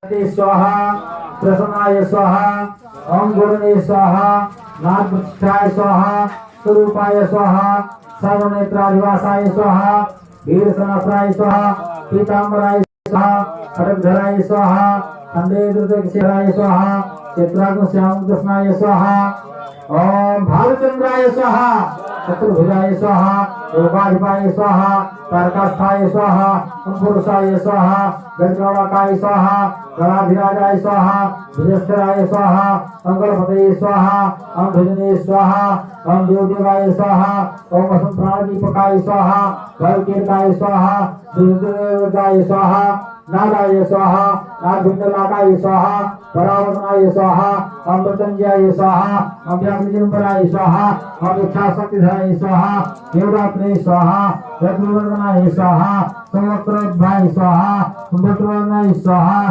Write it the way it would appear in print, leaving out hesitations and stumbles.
स्वाहा प्रसन्नाय स्वाहा ओम गुरुने स्वाहा नागपृष्ठाय स्वाहा स्वरूपाय स्वाहा सर्वनेत्राधिवासाय स्वाहा वीरसहस्राय स्वाहा पीतांबराय स्वाहा खड्गधराय स्वाहा खंडेन्द्रदक्षराय स्वाहा चित्राग्निश्यामकृष्णाय स्वाहा ओम भालचंद्राय स्वाहा चतुर्भुजाय स्वाहा योगाधिपाय स्वाहा तारकास्थाय स्वाहा पुरुषाय स्वाहा गजगौड़काय स्वाहा गणाधिराजाय स्वाहा भुजस्थराय स्वाहा मंगलपतये स्वाहा ओम भुजने स्वाहा ओम देवदेवाय स्वाहा ओम वसंतप्राणदीपकाय स्वाहा भवकीर्ताय स्वाहा दुर्गाय स्वाहा नागाय स्वाहा नागभिन्नलाकाय स्वाहा परावतनाय स्वाहा ओम मृत्युंजयाय स्वाहा ओम व्याघ्रजंबराय स्वाहा ओम इच्छाशक्तिधराय स्वाहा देवरात्रे स्वाहा रत्नवर्धनाय स्वाहा संवत्सरोद्भवाय स्वाहा सुभद्रवर्णाय स्वाहा।